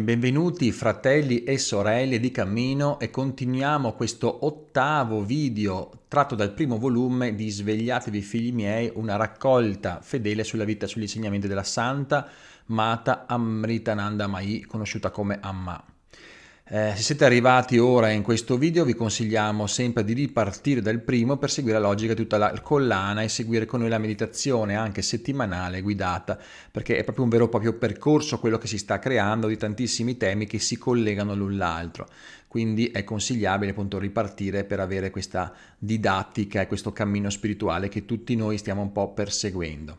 Benvenuti fratelli e sorelle di cammino e continuiamo questo 8° video tratto dal primo volume di Svegliatevi figli miei, una raccolta fedele sulla vita e sugli insegnamenti della Santa Mata Amritananda Mai, conosciuta come Amma. Se siete arrivati ora in questo video vi consigliamo sempre di ripartire dal primo per seguire la logica di tutta la collana e seguire con noi la meditazione anche settimanale guidata, perché è proprio un vero e proprio percorso quello che si sta creando di tantissimi temi che si collegano l'un l'altro. Quindi è consigliabile appunto ripartire per avere questa didattica e questo cammino spirituale che tutti noi stiamo un po' perseguendo.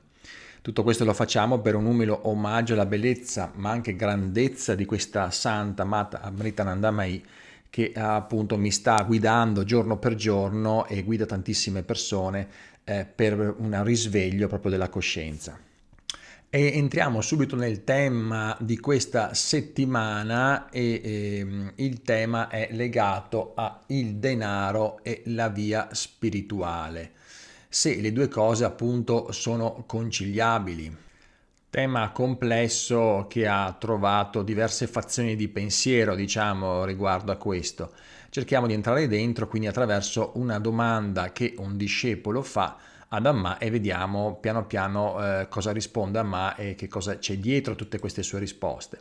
Tutto questo lo facciamo per un umile omaggio alla bellezza ma anche grandezza di questa Santa Mata Amritananda Mai che appunto mi sta guidando giorno per giorno e guida tantissime persone per un risveglio proprio della coscienza. E entriamo subito nel tema di questa settimana e il tema è legato al denaro e la via spirituale. Se le due cose appunto sono conciliabili. Tema complesso che ha trovato diverse fazioni di pensiero, diciamo, riguardo a questo. Cerchiamo di entrare dentro, quindi attraverso una domanda che un discepolo fa ad Amma e vediamo piano piano cosa risponde Amma e che cosa c'è dietro tutte queste sue risposte.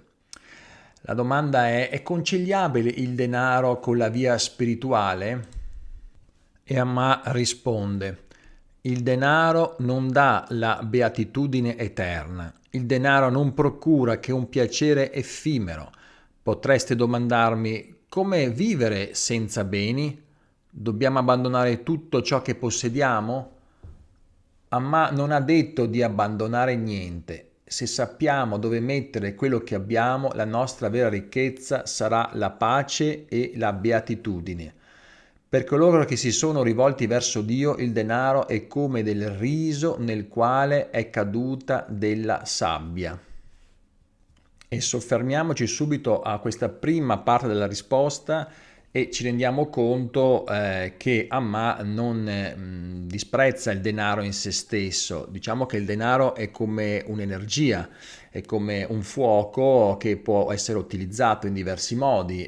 La domanda è conciliabile il denaro con la via spirituale? E Amma risponde: il denaro non dà la beatitudine eterna, il denaro non procura che un piacere effimero. Potreste domandarmi come vivere senza beni? Dobbiamo abbandonare tutto ciò che possediamo? Amma non ha detto di abbandonare niente. Se sappiamo dove mettere quello che abbiamo, la nostra vera ricchezza sarà la pace e la beatitudine. Per coloro che si sono rivolti verso Dio, il denaro è come del riso nel quale è caduta della sabbia. E soffermiamoci subito a questa prima parte della risposta e ci rendiamo conto che Amma non disprezza il denaro in se stesso. Diciamo che il denaro è come un'energia, è come un fuoco che può essere utilizzato in diversi modi,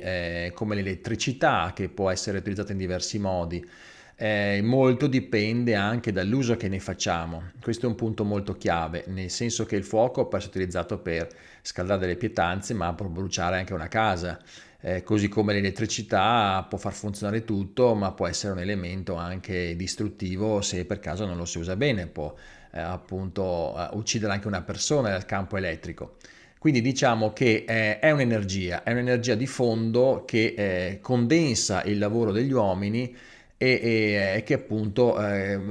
come l'elettricità che può essere utilizzata in diversi modi. Molto dipende anche dall'uso che ne facciamo. Questo è un punto molto chiave, nel senso che il fuoco può essere utilizzato per scaldare delle pietanze, ma può bruciare anche una casa. Così come l'elettricità può far funzionare tutto, ma può essere un elemento anche distruttivo se per caso non lo si usa bene, può appunto uccidere anche una persona nel campo elettrico. Quindi diciamo che è un'energia di fondo che condensa il lavoro degli uomini e che appunto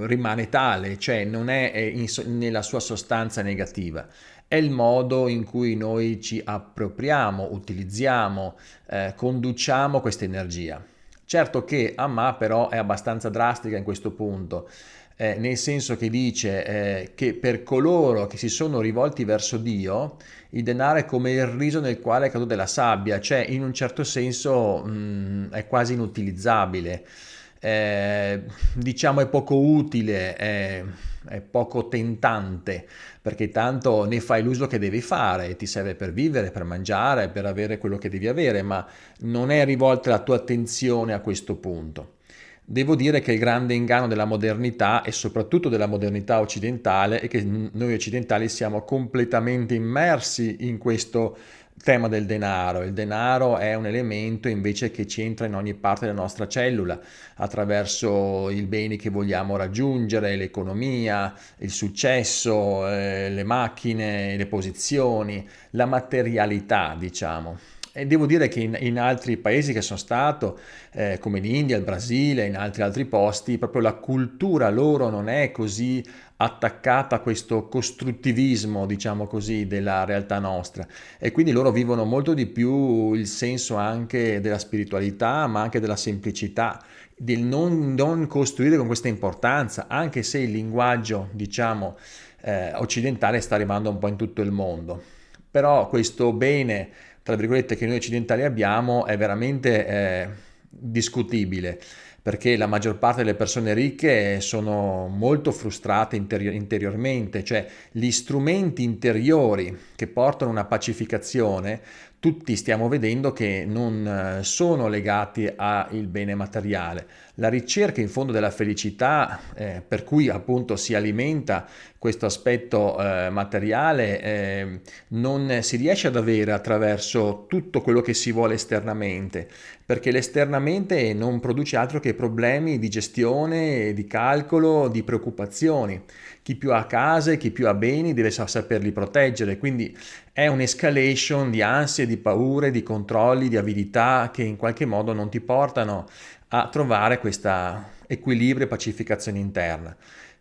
rimane tale, cioè non è nella sua sostanza negativa. È il modo in cui noi ci appropriamo, utilizziamo, conduciamo questa energia. Certo che Amma però è abbastanza drastica in questo punto, nel senso che dice che per coloro che si sono rivolti verso Dio, il denaro è come il riso nel quale è caduta la sabbia, cioè in un certo senso è quasi inutilizzabile. Diciamo è poco utile, è poco tentante, perché tanto ne fai l'uso che devi fare, ti serve per vivere, per mangiare, per avere quello che devi avere, ma non è rivolta la tua attenzione a questo punto. Devo dire che il grande inganno della modernità e soprattutto della modernità occidentale è che noi occidentali siamo completamente immersi in questo tema del denaro. Il denaro è un elemento invece che ci entra in ogni parte della nostra cellula attraverso i beni che vogliamo raggiungere, l'economia, il successo, le macchine, le posizioni, la materialità, diciamo. E devo dire che in altri paesi che sono stato, come l'India, il Brasile, in altri posti, proprio la cultura loro non è così attaccata a questo costruttivismo, diciamo così, della realtà nostra. E quindi loro vivono molto di più il senso anche della spiritualità, ma anche della semplicità, del non costruire con questa importanza, anche se il linguaggio, diciamo, occidentale sta arrivando un po' in tutto il mondo. Però questo bene, tra virgolette, che noi occidentali abbiamo è veramente discutibile, perché la maggior parte delle persone ricche sono molto frustrate interiormente, cioè gli strumenti interiori che portano una pacificazione tutti stiamo vedendo che non sono legati al bene materiale. La ricerca in fondo della felicità, per cui appunto si alimenta questo aspetto materiale, non si riesce ad avere attraverso tutto quello che si vuole esternamente, perché l'esternamente non produce altro che problemi di gestione, di calcolo, di preoccupazioni. Chi più ha case, chi più ha beni deve saperli proteggere, quindi è un'escalation di ansie, di paure, di controlli, di avidità che in qualche modo non ti portano a trovare questo equilibrio e pacificazione interna.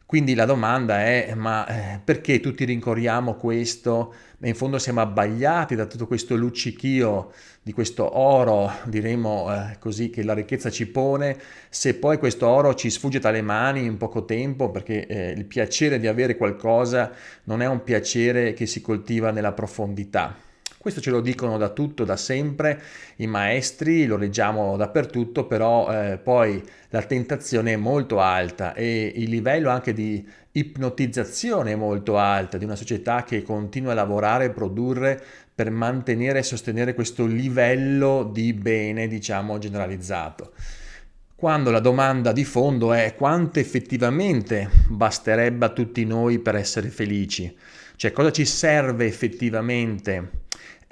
Quindi la domanda è: ma perché tutti rincorriamo questo? E in fondo siamo abbagliati da tutto questo luccichio di questo oro, diremo così, che la ricchezza ci pone, se poi questo oro ci sfugge dalle mani in poco tempo, perché il piacere di avere qualcosa non è un piacere che si coltiva nella profondità. Questo ce lo dicono da tutto, da sempre, i maestri, lo leggiamo dappertutto, però poi la tentazione è molto alta e il livello anche di ipnotizzazione è molto alta di una società che continua a lavorare e produrre per mantenere e sostenere questo livello di bene, diciamo, generalizzato. Quando la domanda di fondo è: quanto effettivamente basterebbe a tutti noi per essere felici? Cioè, cosa ci serve effettivamente?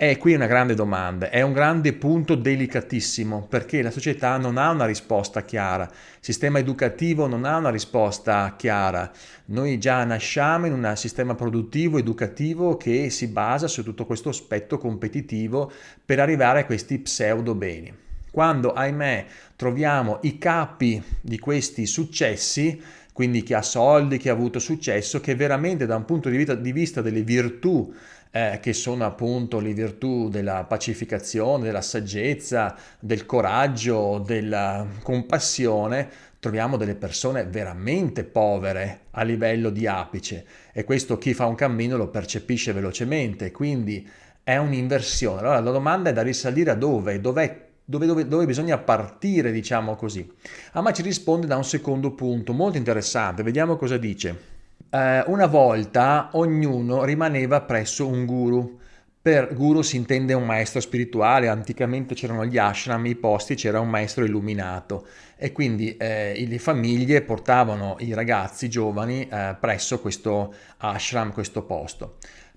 È qui una grande domanda, è un grande punto delicatissimo, perché la società non ha una risposta chiara, il sistema educativo non ha una risposta chiara. Noi già nasciamo in un sistema produttivo, educativo, che si basa su tutto questo aspetto competitivo per arrivare a questi pseudo beni. Quando, ahimè, troviamo i capi di questi successi, quindi chi ha soldi, chi ha avuto successo, che veramente da un punto di vista delle virtù, che sono appunto le virtù della pacificazione, della saggezza, del coraggio, della compassione, troviamo delle persone veramente povere a livello di apice, e questo chi fa un cammino lo percepisce velocemente, quindi è un'inversione. Allora la domanda è da risalire a dove? Dove bisogna partire, diciamo così. Amma ci risponde da un secondo punto molto interessante, vediamo cosa dice. Una volta ognuno rimaneva presso un guru. Per guru si intende un maestro spirituale, anticamente c'erano gli ashram, i posti, c'era un maestro illuminato e quindi le famiglie portavano i ragazzi giovani presso questo ashram, questo posto,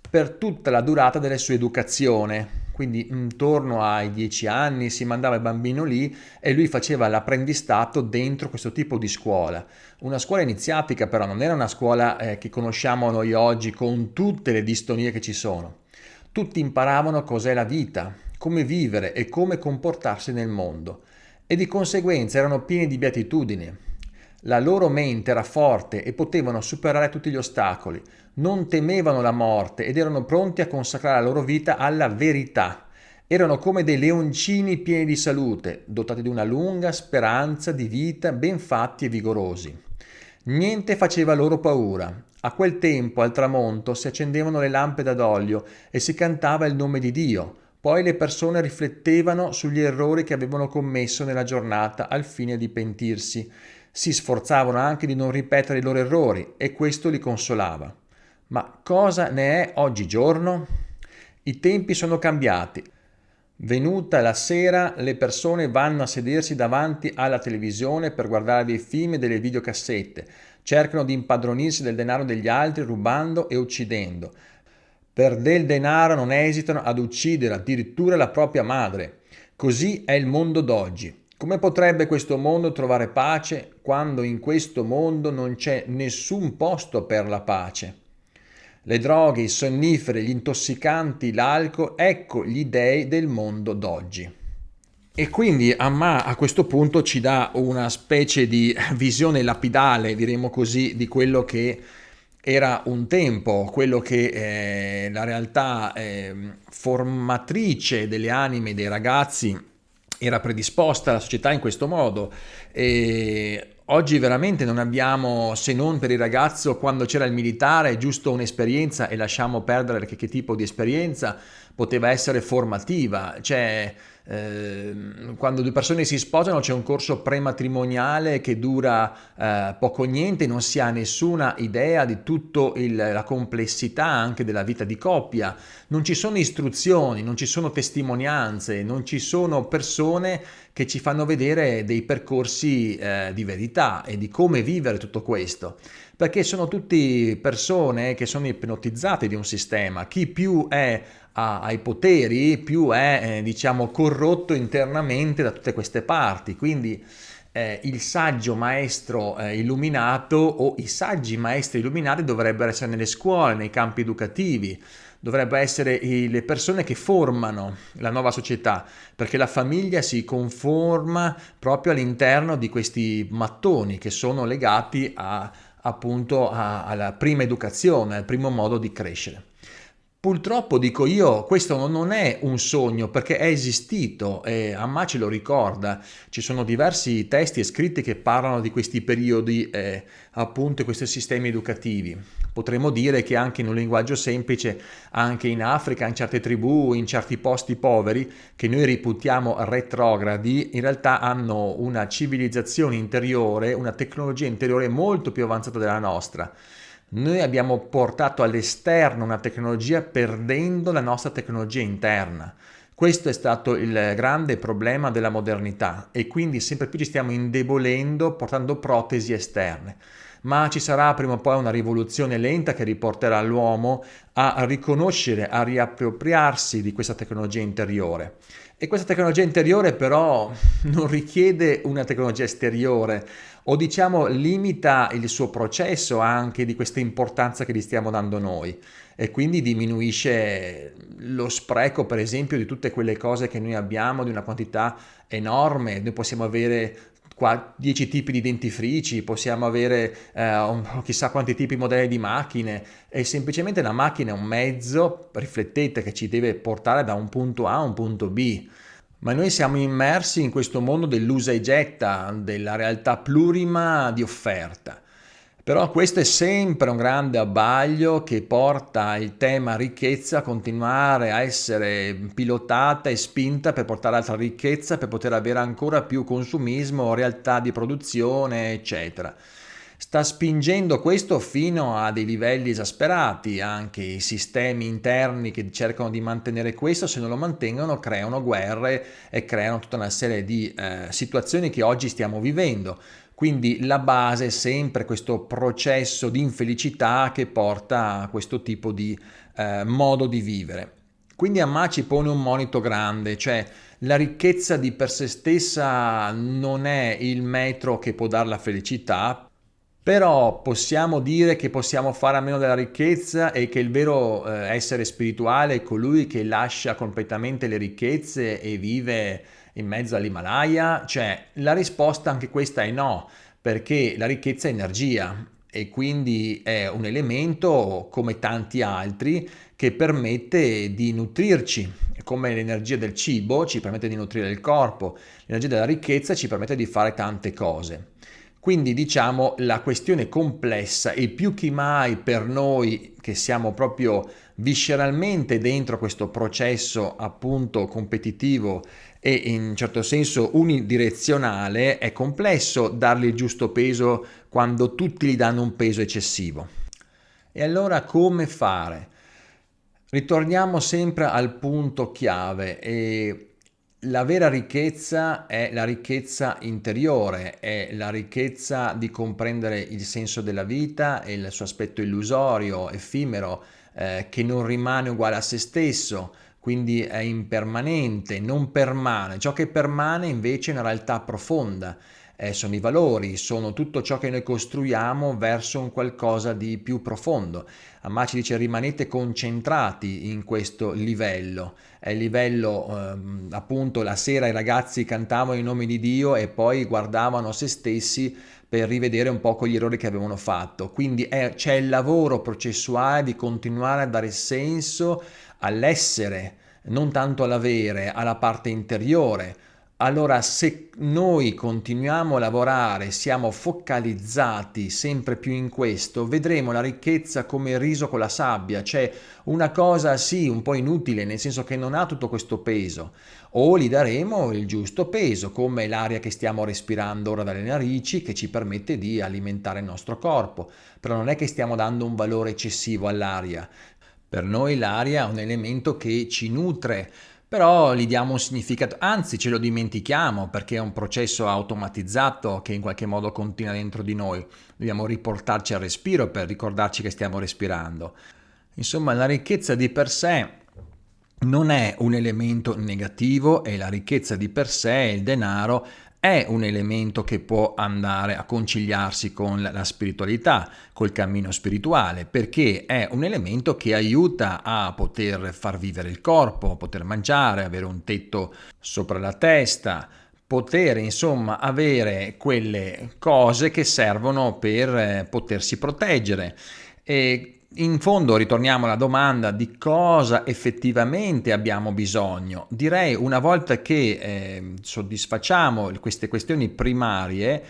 per tutta la durata della sua educazione. Quindi intorno ai 10 anni si mandava il bambino lì e lui faceva l'apprendistato dentro questo tipo di scuola. Una scuola iniziatica, però non era una scuola che conosciamo noi oggi con tutte le distonie che ci sono. Tutti imparavano cos'è la vita, come vivere e come comportarsi nel mondo, e di conseguenza erano pieni di beatitudine. La loro mente era forte e potevano superare tutti gli ostacoli, non temevano la morte ed erano pronti a consacrare la loro vita alla verità. Erano come dei leoncini pieni di salute, dotati di una lunga speranza di vita, ben fatti e vigorosi. Niente faceva loro paura. A quel tempo, al tramonto, si accendevano le lampe ad olio e si cantava il nome di Dio. Poi le persone riflettevano sugli errori che avevano commesso nella giornata al fine di pentirsi. Si sforzavano anche di non ripetere i loro errori e questo li consolava. Ma cosa ne è oggigiorno? I tempi sono cambiati. Venuta la sera, le persone vanno a sedersi davanti alla televisione per guardare dei film e delle videocassette, cercano di impadronirsi del denaro degli altri rubando e uccidendo. Per del denaro non esitano ad uccidere addirittura la propria madre. Così è il mondo d'oggi. Come potrebbe questo mondo trovare pace quando in questo mondo non c'è nessun posto per la pace? Le droghe, i sonniferi, gli intossicanti, l'alcol, ecco gli dei del mondo d'oggi. E quindi Amma a questo punto ci dà una specie di visione lapidale, diremo così, di quello che era un tempo, quello che la realtà formatrice delle anime dei ragazzi era predisposta alla società in questo modo. E oggi veramente non abbiamo, se non per il ragazzo quando c'era il militare, giusto un'esperienza, e lasciamo perdere che tipo di esperienza poteva essere formativa. Cioè Quando due persone si sposano c'è un corso prematrimoniale che dura poco o niente, non si ha nessuna idea di tutta la complessità anche della vita di coppia, non ci sono istruzioni, non ci sono testimonianze, non ci sono persone che ci fanno vedere dei percorsi di verità e di come vivere tutto questo. Perché sono tutte persone che sono ipnotizzate di un sistema. Chi più è ai poteri, più è diciamo corrotto internamente da tutte queste parti. Quindi il saggio maestro illuminato o i saggi maestri illuminati dovrebbero essere nelle scuole, nei campi educativi, dovrebbero essere le persone che formano la nuova società, perché la famiglia si conforma proprio all'interno di questi mattoni che sono legati alla prima educazione, al primo modo di crescere. Purtroppo, dico io, questo non è un sogno perché è esistito e Amma ce lo ricorda. Ci sono diversi testi e scritti che parlano di questi periodi, appunto, e questi sistemi educativi. Potremmo dire che anche in un linguaggio semplice, anche in Africa, in certe tribù, in certi posti poveri, che noi reputiamo retrogradi, in realtà hanno una civilizzazione interiore, una tecnologia interiore molto più avanzata della nostra. Noi abbiamo portato all'esterno una tecnologia perdendo la nostra tecnologia interna. Questo è stato il grande problema della modernità e quindi sempre più ci stiamo indebolendo portando protesi esterne. Ma ci sarà prima o poi una rivoluzione lenta che riporterà l'uomo a riconoscere, a riappropriarsi di questa tecnologia interiore. E questa tecnologia interiore però non richiede una tecnologia esteriore, o diciamo limita il suo processo anche di questa importanza che gli stiamo dando noi e quindi diminuisce lo spreco per esempio di tutte quelle cose che noi abbiamo di una quantità enorme. Noi possiamo avere 10 tipi di dentifrici, possiamo avere chissà quanti tipi di modelli di macchine, e semplicemente la macchina è un mezzo, riflettete, che ci deve portare da un punto A a un punto B. Ma noi siamo immersi in questo mondo dell'usa e getta, della realtà plurima di offerta. Però questo è sempre un grande abbaglio che porta il tema ricchezza a continuare a essere pilotata e spinta per portare altra ricchezza, per poter avere ancora più consumismo, realtà di produzione, eccetera. Sta spingendo questo fino a dei livelli esasperati, anche i sistemi interni che cercano di mantenere questo, se non lo mantengono creano guerre e creano tutta una serie di situazioni che oggi stiamo vivendo. Quindi la base è sempre questo processo di infelicità che porta a questo tipo di modo di vivere. Quindi Amma ci pone un monito grande, cioè la ricchezza di per sé stessa non è il metro che può dare la felicità, però possiamo dire che possiamo fare a meno della ricchezza e che il vero essere spirituale è colui che lascia completamente le ricchezze e vive in mezzo all'Himalaya? Cioè, la risposta anche questa è no, perché la ricchezza è energia e quindi è un elemento come tanti altri che permette di nutrirci, come l'energia del cibo ci permette di nutrire il corpo, l'energia della ricchezza ci permette di fare tante cose. Quindi diciamo la questione complessa e più che mai per noi che siamo proprio visceralmente dentro questo processo appunto competitivo e in un certo senso unidirezionale, è complesso dargli il giusto peso quando tutti gli danno un peso eccessivo. E allora come fare? Ritorniamo sempre al punto chiave e la vera ricchezza è la ricchezza interiore, è la ricchezza di comprendere il senso della vita e il suo aspetto illusorio, effimero, che non rimane uguale a se stesso, quindi è impermanente, non permane. Ciò che permane invece è una realtà profonda, sono i valori, sono tutto ciò che noi costruiamo verso un qualcosa di più profondo. Amma ci dice rimanete concentrati in questo livello, è il livello appunto la sera i ragazzi cantavano i nomi di Dio e poi guardavano se stessi per rivedere un po' gli errori che avevano fatto, quindi c'è il lavoro processuale di continuare a dare senso all'essere, non tanto all'avere, alla parte interiore, Allora, se noi continuiamo a lavorare, siamo focalizzati sempre più in questo, vedremo la ricchezza come il riso con la sabbia, cioè una cosa sì, un po' inutile, nel senso che non ha tutto questo peso, o gli daremo il giusto peso, come l'aria che stiamo respirando ora dalle narici, che ci permette di alimentare il nostro corpo, però non è che stiamo dando un valore eccessivo all'aria. Per noi l'aria è un elemento che ci nutre, però gli diamo un significato, anzi ce lo dimentichiamo perché è un processo automatizzato che in qualche modo continua dentro di noi. Dobbiamo riportarci al respiro per ricordarci che stiamo respirando. Insomma, la ricchezza di per sé non è un elemento negativo e la ricchezza di per sé, il denaro, è un elemento che può andare a conciliarsi con la spiritualità, col cammino spirituale, perché è un elemento che aiuta a poter far vivere il corpo, poter mangiare, avere un tetto sopra la testa, poter insomma avere quelle cose che servono per potersi proteggere. E in fondo ritorniamo alla domanda di cosa effettivamente abbiamo bisogno. Direi una volta che soddisfacciamo queste questioni primarie,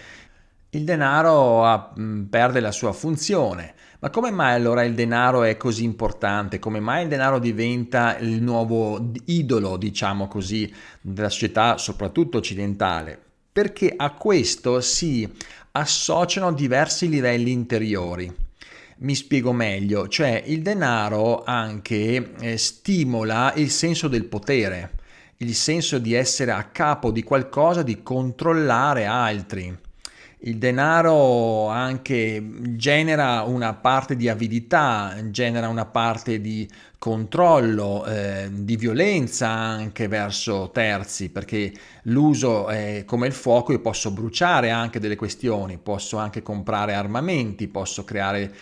il denaro perde la sua funzione. Ma come mai allora il denaro è così importante? Come mai il denaro diventa il nuovo idolo, diciamo così, della società, soprattutto occidentale? Perché a questo si associano diversi livelli interiori. Mi spiego meglio, cioè il denaro anche stimola il senso del potere, il senso di essere a capo di qualcosa, di controllare altri. Il denaro anche genera una parte di avidità, genera una parte di controllo, di violenza anche verso terzi, perché l'uso è come il fuoco, io posso bruciare anche delle questioni, posso anche comprare armamenti, posso creare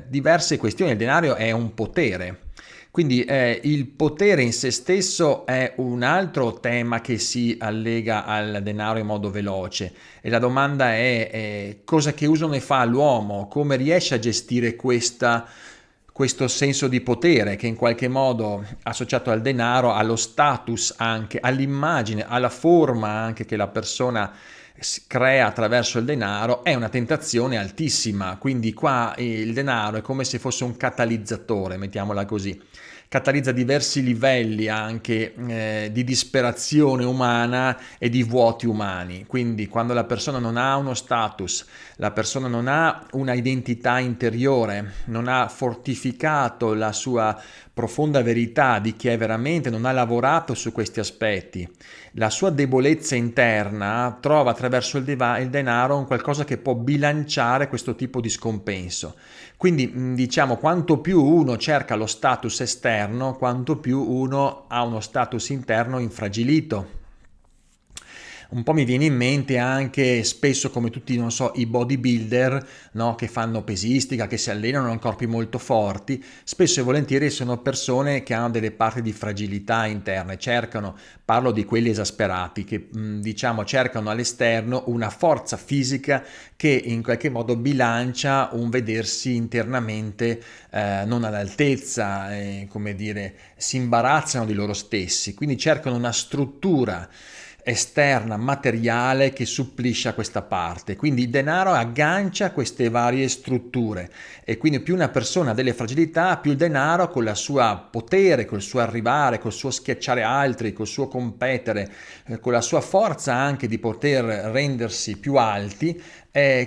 diverse questioni. Il denaro è un potere. Quindi il potere in se stesso è un altro tema che si allega al denaro in modo veloce e la domanda è cosa che uso ne fa l'uomo, come riesce a gestire questo senso di potere che in qualche modo associato al denaro, allo status anche, all'immagine, alla forma anche che la persona crea attraverso il denaro è una tentazione altissima, quindi qua il denaro è come se fosse un catalizzatore, mettiamola così, catalizza diversi livelli anche di disperazione umana e di vuoti umani, quindi quando la persona non ha uno status, la persona non ha una identità interiore, non ha fortificato la sua profonda verità di chi è veramente, non ha lavorato su questi aspetti, la sua debolezza interna trova attraverso il denaro un qualcosa che può bilanciare questo tipo di scompenso. Quindi diciamo quanto più uno cerca lo status esterno, quanto più uno ha uno status interno infragilito. Un po' mi viene in mente anche spesso come tutti, non so, i bodybuilder, no, che fanno pesistica, che si allenano, hanno corpi molto forti, spesso e volentieri sono persone che hanno delle parti di fragilità interne, cercano, parlo di quelli esasperati, che diciamo cercano all'esterno una forza fisica che in qualche modo bilancia un vedersi internamente non all'altezza, come dire, si imbarazzano di loro stessi, quindi cercano una struttura esterna, materiale che supplisce a questa parte. Quindi il denaro aggancia queste varie strutture e quindi più una persona ha delle fragilità, più il denaro con la sua potere, col suo arrivare, col suo schiacciare altri, col suo competere, con la sua forza anche di poter rendersi più alti,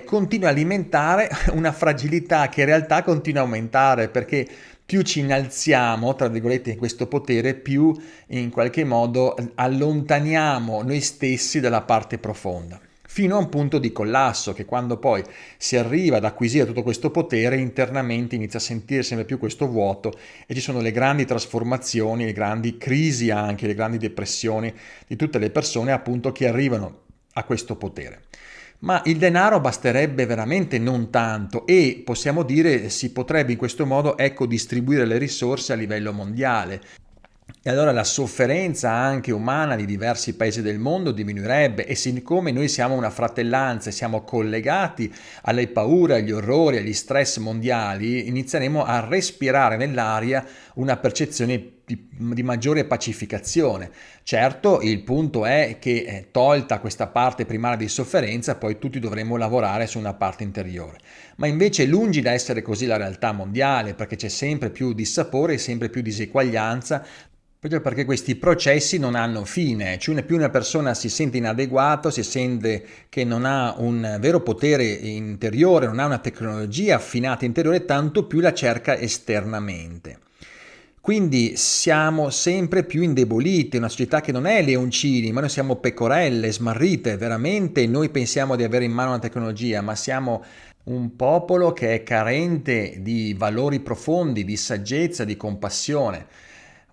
continua a alimentare una fragilità che in realtà continua a aumentare perché più ci innalziamo, tra virgolette, in questo potere, più in qualche modo allontaniamo noi stessi dalla parte profonda, fino a un punto di collasso che quando poi si arriva ad acquisire tutto questo potere, internamente inizia a sentire sempre più questo vuoto e ci sono le grandi trasformazioni, le grandi crisi anche, le grandi depressioni di tutte le persone appunto che arrivano a questo potere. Ma il denaro basterebbe veramente non tanto e possiamo dire si potrebbe in questo modo ecco distribuire le risorse a livello mondiale. E allora la sofferenza anche umana di diversi paesi del mondo diminuirebbe e siccome noi siamo una fratellanza e siamo collegati alle paure, agli orrori, agli stress mondiali, inizieremo a respirare nell'aria una percezione di maggiore pacificazione. Certo, il punto è che tolta questa parte primaria di sofferenza, poi tutti dovremo lavorare su una parte interiore. Ma invece lungi da essere così la realtà mondiale, perché c'è sempre più dissapore e sempre più diseguaglianza, proprio perché questi processi non hanno fine, cioè più una persona si sente inadeguato, si sente che non ha un vero potere interiore, non ha una tecnologia affinata interiore, tanto più la cerca esternamente. Quindi siamo sempre più indeboliti, una società che non è leoncini, ma noi siamo pecorelle smarrite, veramente noi pensiamo di avere in mano una tecnologia, ma siamo un popolo che è carente di valori profondi, di saggezza, di compassione.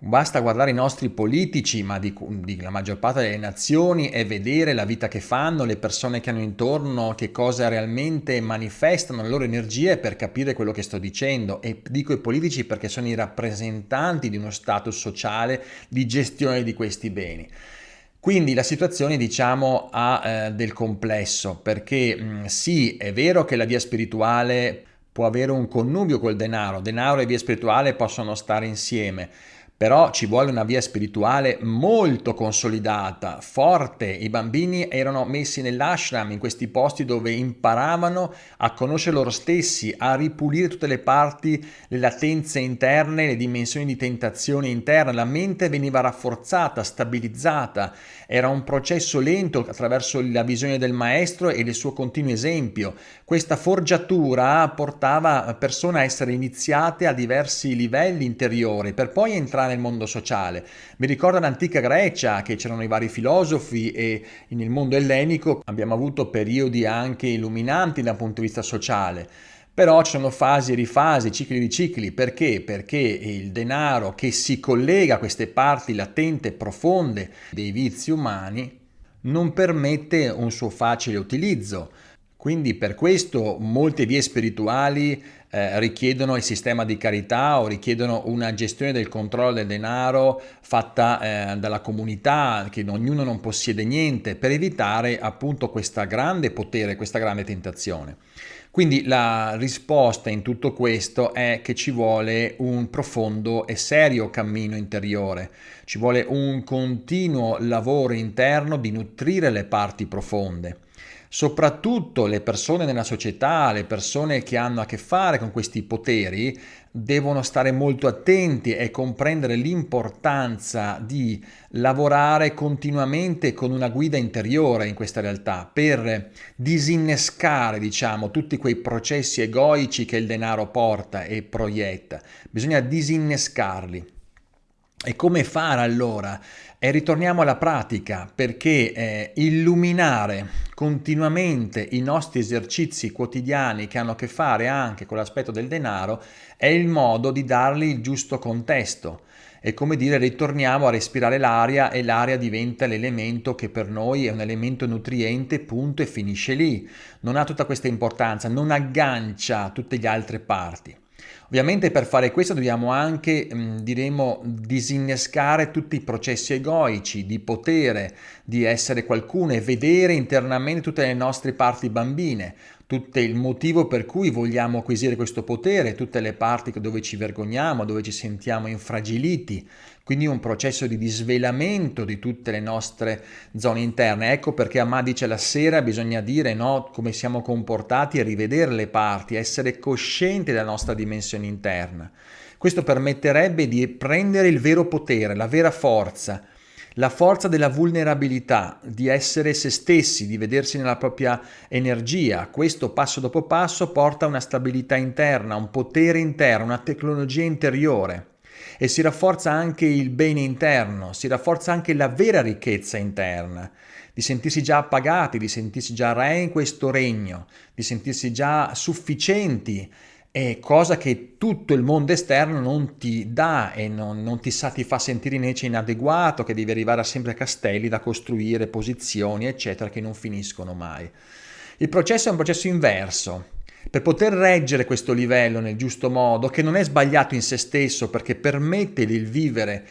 Basta guardare i nostri politici, ma di la maggior parte delle nazioni, e vedere la vita che fanno, le persone che hanno intorno, che cosa realmente manifestano, le loro energie per capire quello che sto dicendo. E dico i politici perché sono i rappresentanti di uno status sociale di gestione di questi beni. Quindi la situazione diciamo ha del complesso perché sì, è vero che la via spirituale può avere un connubio col denaro, denaro e via spirituale possono stare insieme, però ci vuole una via spirituale molto consolidata, forte. I bambini erano messi nell'ashram, in questi posti dove imparavano a conoscere loro stessi, a ripulire tutte le parti, le latenze interne, le dimensioni di tentazione interna. La mente veniva rafforzata, stabilizzata. Era un processo lento attraverso la visione del maestro e il suo continuo esempio. Questa forgiatura portava persone a essere iniziate a diversi livelli interiori per poi entrare nel mondo sociale. Mi ricordo l'antica Grecia che c'erano i vari filosofi e nel mondo ellenico abbiamo avuto periodi anche illuminanti dal punto di vista sociale. Però ci sono fasi e rifasi, cicli di cicli, perché? Perché il denaro che si collega a queste parti latenti e profonde dei vizi umani non permette un suo facile utilizzo. Quindi per questo molte vie spirituali richiedono il sistema di carità o richiedono una gestione del controllo del denaro fatta dalla comunità, che ognuno non possiede niente, per evitare appunto questo grande potere, questa grande tentazione. Quindi la risposta in tutto questo è che ci vuole un profondo e serio cammino interiore, ci vuole un continuo lavoro interno di nutrire le parti profonde. Soprattutto le persone nella società, le persone che hanno a che fare con questi poteri, devono stare molto attenti e comprendere l'importanza di lavorare continuamente con una guida interiore in questa realtà per disinnescare, diciamo, tutti quei processi egoici che il denaro porta e proietta. Bisogna disinnescarli. E come fare allora? E ritorniamo alla pratica perché illuminare continuamente i nostri esercizi quotidiani che hanno a che fare anche con l'aspetto del denaro è il modo di dargli il giusto contesto. È come dire ritorniamo a respirare l'aria e l'aria diventa l'elemento che per noi è un elemento nutriente, punto, e finisce lì. Non ha tutta questa importanza, non aggancia tutte le altre parti. Ovviamente per fare questo dobbiamo anche, diremo, disinnescare tutti i processi egoici di potere, di essere qualcuno e vedere internamente tutte le nostre parti bambine, tutto il motivo per cui vogliamo acquisire questo potere, tutte le parti dove ci vergogniamo, dove ci sentiamo infragiliti. Quindi un processo di disvelamento di tutte le nostre zone interne. Ecco perché Amma dice la sera bisogna dire no, come siamo comportati e rivedere le parti, essere coscienti della nostra dimensione interna. Questo permetterebbe di prendere il vero potere, la forza della vulnerabilità, di essere se stessi, di vedersi nella propria energia. Questo passo dopo passo porta a una stabilità interna, un potere interno, una tecnologia interiore. E si rafforza anche il bene interno, si rafforza anche la vera ricchezza interna, di sentirsi già appagati, di sentirsi già re in questo regno, di sentirsi già sufficienti, è cosa che tutto il mondo esterno non ti dà e non ti fa sentire invece inadeguato, che devi arrivare sempre a castelli da costruire, posizioni, eccetera, che non finiscono mai. Il processo è un processo inverso. Per poter reggere questo livello nel giusto modo, che non è sbagliato in se stesso perché permette di vivere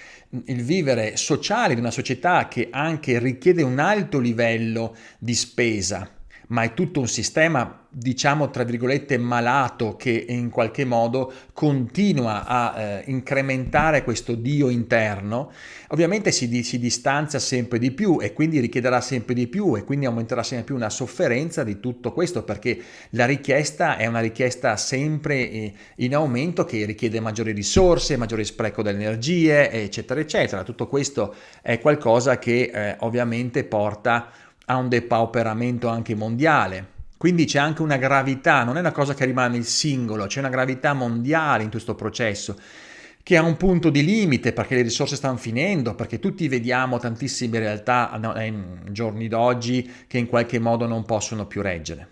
il vivere sociale di una società che anche richiede un alto livello di spesa, ma è tutto un sistema, diciamo, tra virgolette, malato che in qualche modo continua a incrementare questo Dio interno, ovviamente si distanzia sempre di più e quindi richiederà sempre di più e quindi aumenterà sempre più una sofferenza di tutto questo, perché la richiesta è una richiesta sempre in aumento che richiede maggiori risorse, maggiore spreco delle energie, eccetera, eccetera. Tutto questo è qualcosa che ovviamente porta a un depauperamento anche mondiale. Quindi c'è anche una gravità, non è una cosa che rimane il singolo, c'è una gravità mondiale in questo processo che ha un punto di limite perché le risorse stanno finendo, perché tutti vediamo tantissime realtà in giorni d'oggi che in qualche modo non possono più reggere.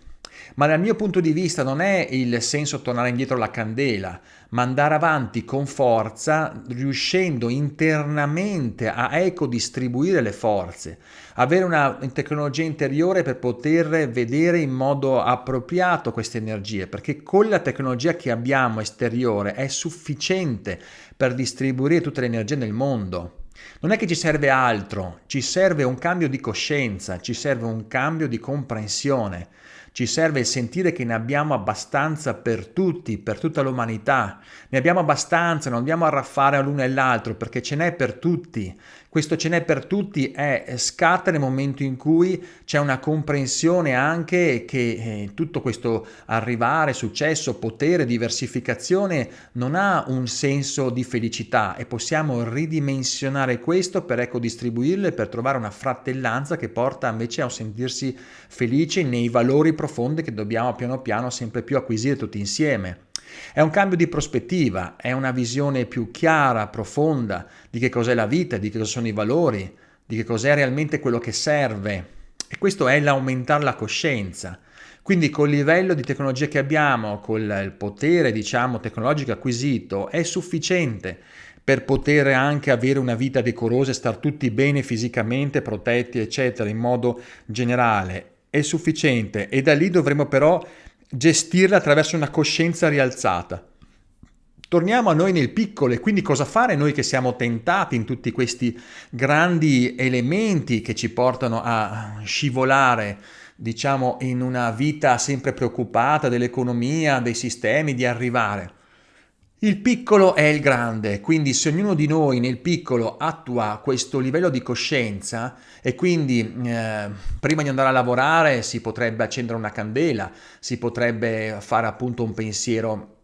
Ma dal mio punto di vista non è il senso tornare indietro alla candela, ma andare avanti con forza, riuscendo internamente a ecodistribuire le forze, avere una tecnologia interiore per poter vedere in modo appropriato queste energie, perché con la tecnologia che abbiamo esteriore è sufficiente per distribuire tutte le energie nel mondo. Non è che ci serve altro, ci serve un cambio di coscienza, ci serve un cambio di comprensione. Ci serve il sentire che ne abbiamo abbastanza per tutti, per tutta l'umanità. Ne abbiamo abbastanza, non dobbiamo arraffare all'uno e all'altro perché ce n'è per tutti. Questo ce n'è per tutti scatta nel momento in cui c'è una comprensione anche che tutto questo arrivare, successo, potere, diversificazione non ha un senso di felicità e possiamo ridimensionare questo per ecodistribuirlo e per trovare una fratellanza che porta invece a sentirsi felici nei valori profondi che dobbiamo piano piano sempre più acquisire tutti insieme. È un cambio di prospettiva, è una visione più chiara, profonda di che cos'è la vita, di che cosa sono i valori, di che cos'è realmente quello che serve. E questo è l'aumentare la coscienza. Quindi col livello di tecnologia che abbiamo, col potere, diciamo, tecnologico acquisito, è sufficiente per poter anche avere una vita decorosa e star tutti bene fisicamente, protetti, eccetera, in modo generale. È sufficiente e da lì dovremo però gestirla attraverso una coscienza rialzata. Torniamo a noi nel piccolo e quindi cosa fare noi che siamo tentati in tutti questi grandi elementi che ci portano a scivolare, diciamo, in una vita sempre preoccupata dell'economia, dei sistemi, di arrivare. Il piccolo è il grande, quindi se ognuno di noi nel piccolo attua questo livello di coscienza e quindi prima di andare a lavorare si potrebbe accendere una candela, si potrebbe fare appunto un pensiero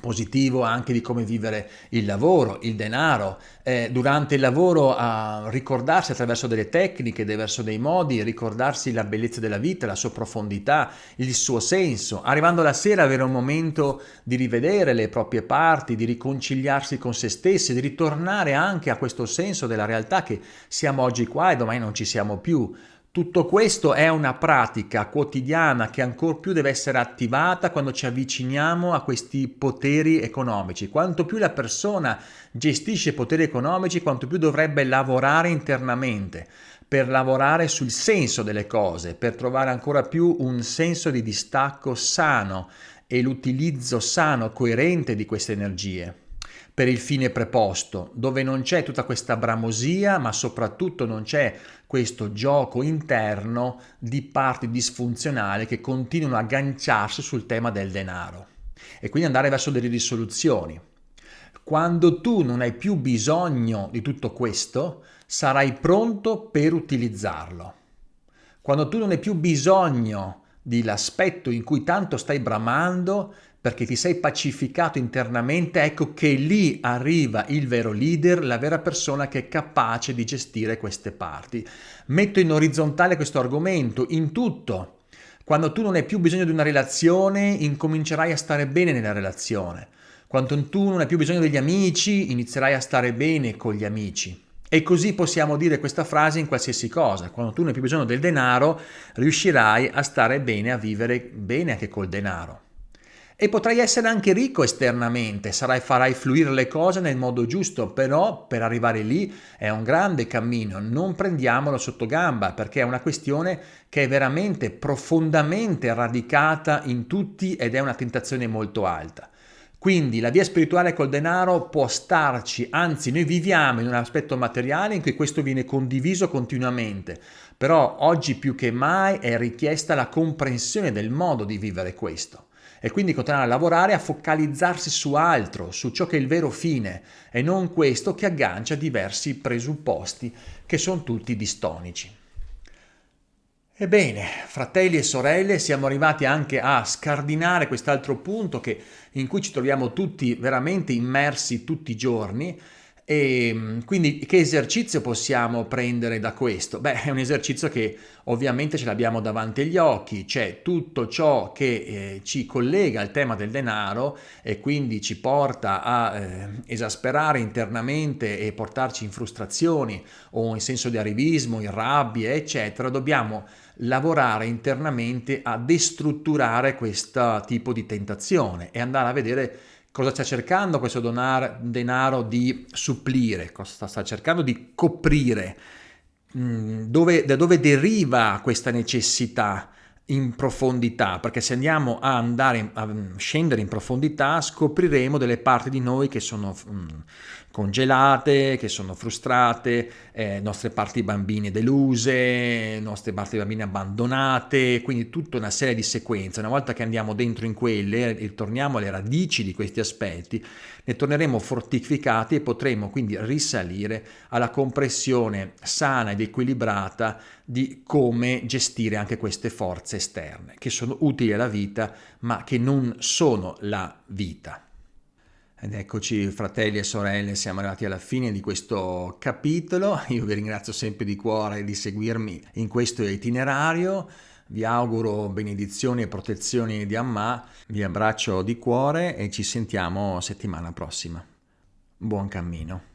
positivo anche di come vivere il lavoro, il denaro, durante il lavoro a ricordarsi attraverso delle tecniche, attraverso dei modi, ricordarsi la bellezza della vita, la sua profondità, il suo senso, arrivando la sera avere un momento di rivedere le proprie parti, di riconciliarsi con se stessi, di ritornare anche a questo senso della realtà che siamo oggi qua e domani non ci siamo più. Tutto questo è una pratica quotidiana che ancor più deve essere attivata quando ci avviciniamo a questi poteri economici. Quanto più la persona gestisce poteri economici, quanto più dovrebbe lavorare internamente per lavorare sul senso delle cose, per trovare ancora più un senso di distacco sano e l'utilizzo sano, coerente di queste energie per il fine preposto, dove non c'è tutta questa bramosia, ma soprattutto non c'è questo gioco interno di parti disfunzionali che continuano a agganciarsi sul tema del denaro e quindi andare verso delle risoluzioni. Quando tu non hai più bisogno di tutto questo, sarai pronto per utilizzarlo. Quando tu non hai più bisogno dell'aspetto in cui tanto stai bramando, perché ti sei pacificato internamente, ecco che lì arriva il vero leader, la vera persona che è capace di gestire queste parti. Metto in orizzontale questo argomento in tutto. Quando tu non hai più bisogno di una relazione, incomincerai a stare bene nella relazione. Quando tu non hai più bisogno degli amici, inizierai a stare bene con gli amici. E così possiamo dire questa frase in qualsiasi cosa. Quando tu non hai più bisogno del denaro, riuscirai a stare bene, a vivere bene anche col denaro. E potrai essere anche ricco esternamente, farai fluire le cose nel modo giusto, però per arrivare lì è un grande cammino, non prendiamolo sotto gamba perché è una questione che è veramente profondamente radicata in tutti ed è una tentazione molto alta. Quindi la via spirituale col denaro può starci, anzi noi viviamo in un aspetto materiale in cui questo viene condiviso continuamente, però oggi più che mai è richiesta la comprensione del modo di vivere questo e quindi continuare a lavorare, a focalizzarsi su altro, su ciò che è il vero fine e non questo che aggancia diversi presupposti che sono tutti distonici. Ebbene, fratelli e sorelle, siamo arrivati anche a scardinare quest'altro punto in cui ci troviamo tutti veramente immersi tutti i giorni. E quindi che esercizio possiamo prendere da questo? Beh, è un esercizio che ovviamente ce l'abbiamo davanti agli occhi, c'è tutto ciò che ci collega al tema del denaro e quindi ci porta a esasperare internamente e portarci in frustrazioni o in senso di arrivismo, in rabbie, eccetera. Dobbiamo lavorare internamente a destrutturare questo tipo di tentazione e andare a vedere cosa sta cercando questo denaro di supplire, cosa sta cercando di coprire, da dove deriva questa necessità in profondità, perché se andiamo a scendere in profondità scopriremo delle parti di noi che sono congelate, che sono frustrate, nostre parti bambine deluse, nostre parti bambine abbandonate, quindi tutta una serie di sequenze. Una volta che andiamo dentro in quelle e torniamo alle radici di questi aspetti, ne torneremo fortificati e potremo quindi risalire alla comprensione sana ed equilibrata di come gestire anche queste forze esterne, che sono utili alla vita, ma che non sono la vita. Ed eccoci, fratelli e sorelle, siamo arrivati alla fine di questo capitolo. Io vi ringrazio sempre di cuore di seguirmi in questo itinerario. Vi auguro benedizioni e protezioni di Allah. Vi abbraccio di cuore e ci sentiamo settimana prossima. Buon cammino.